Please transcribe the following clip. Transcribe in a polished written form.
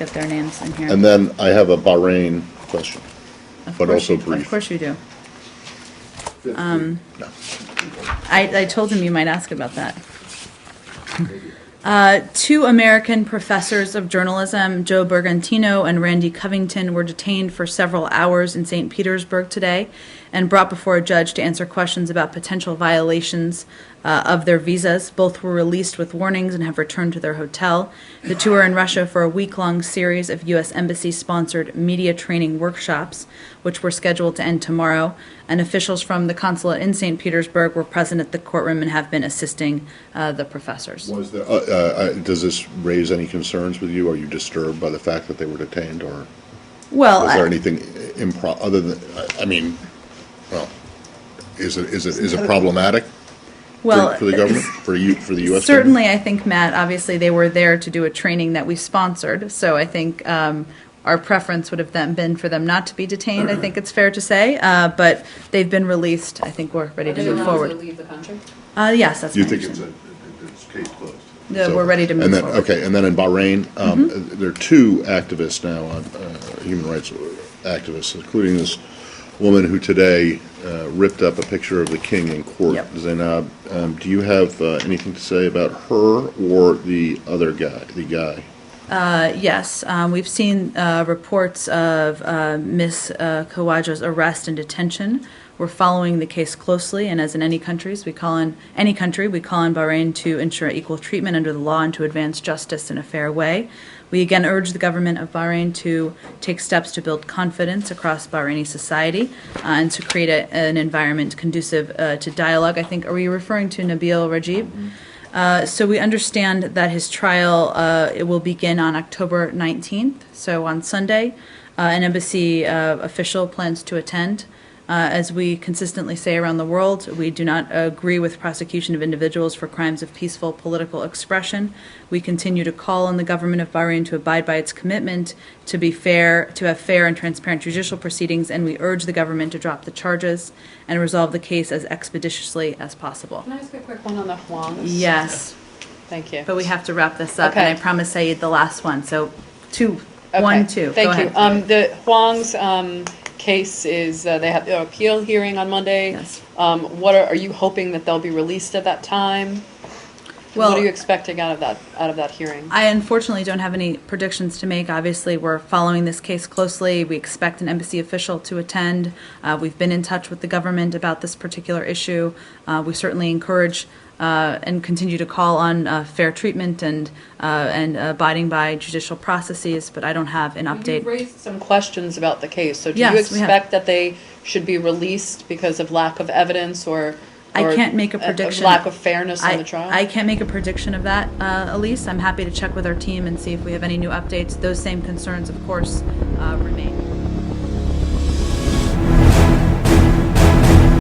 look at their names in here. And then I have a Bahrain question, but also brief. Of course you do. No. I told him you might ask about that. Two American professors of journalism, Joe Bergantino and Randy Covington, were detained for several hours in St. Petersburg today and brought before a judge to answer questions about potential violations of their visas. Both were released with warnings and have returned to their hotel. The two are in Russia for a week-long series of U.S. Embassy-sponsored media training workshops, which were scheduled to end tomorrow. And officials from the consulate in St. Petersburg were present at the courtroom and have been assisting the professors. Was there, does this raise any concerns with you? Are you disturbed by the fact that they were detained, or Well, was there anything other than? I mean, well, is it problematic? Well, for the government, for the U.S. certainly, government? I think, Matt, obviously they were there to do a training that we sponsored, so I think our preference would have been for them not to be detained, I think it's fair to say, but they've been released. I think we're ready to move forward. Are they allowed to leave the country? Yes, that's You my think understanding. it's case closed? No, we're ready to move and then, forward. Okay, and then in Bahrain, there are two activists now, human rights activists, including this woman who today ripped up a picture of the king in court. Yep. Zainab, do you have anything to say about her or the other guy, Yes, we've seen reports of Ms. Khawaja's arrest and detention. We're following the case closely, and as in any country, we call on Bahrain to ensure equal treatment under the law and to advance justice in a fair way. We again urge the government of Bahrain to take steps to build confidence across Bahraini society and to create an environment conducive to dialogue. I think, are we referring to Nabeel Rajib? So we understand that his trial it will begin on October 19th, so on Sunday. An embassy official plans to attend. As we consistently say around the world, we do not agree with prosecution of individuals for crimes of peaceful political expression. We continue to call on the government of Bahrain to abide by its commitment to have fair and transparent judicial proceedings, and we urge the government to drop the charges and resolve the case as expeditiously as possible. Can I ask a quick one on the Huangs? Yes, Thank you. but we have to wrap this up, Okay. and I promised Saeed the last one. So two, Okay. one, two. Thank Go you. ahead. The Huang's case is they have the appeal hearing on Monday. Yes. What are you hoping that they'll be released at that time? Well, what are you expecting out of that hearing? I unfortunately don't have any predictions to make. Obviously, we're following this case closely. We expect an embassy official to attend. We've been in touch with the government about this particular issue. We certainly encourage and continue to call on fair treatment and abiding by judicial processes, but I don't have an update. You raised some questions about the case. So do Yes, you we have. expect that they should be released because of lack of evidence or I can't make a prediction. Lack of fairness on the trial? I can't make a prediction of that, Elise. I'm happy to check with our team and see if we have any new updates. Those same concerns, of course, remain.